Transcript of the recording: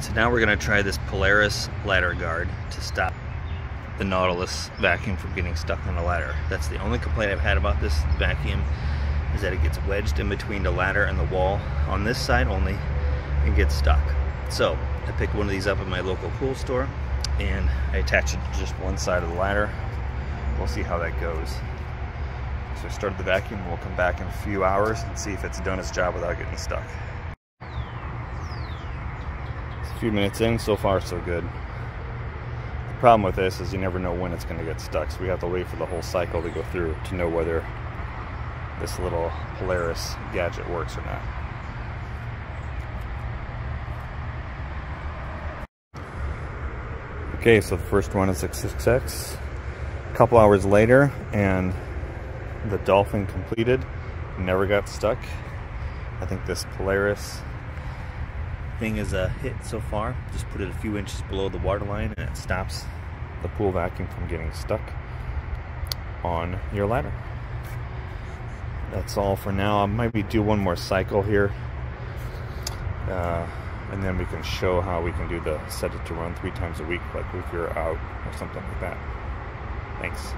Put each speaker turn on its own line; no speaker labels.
Alright, so now we're going to try this Polaris Ladder Guard to stop the Nautilus vacuum from getting stuck on the ladder. That's the only complaint I've had about this vacuum, is that it gets wedged in between the ladder and the wall on this side only and gets stuck. So I picked one of these up at my local pool store and I attached it to just one side of the ladder. We'll see how that goes. So I started the vacuum. We'll come back in a few hours and see if it's done its job without getting stuck. It's a few minutes in, so far so good. The problem with this is you never know when it's going to get stuck, so we have to wait for the whole cycle to go through to know whether this little Polaris gadget works or not. Okay, so the first one is a success. A couple hours later, and the Dolphin completed, never got stuck. I think this Polaris thing is a hit so far. Just put it a few inches below the water line and it stops the pool vacuum from getting stuck on your ladder. That's all for now. I'll maybe do one more cycle here, and then we can show how we can do the set it to run 3 times a week, like if you're out or something like that. Thanks.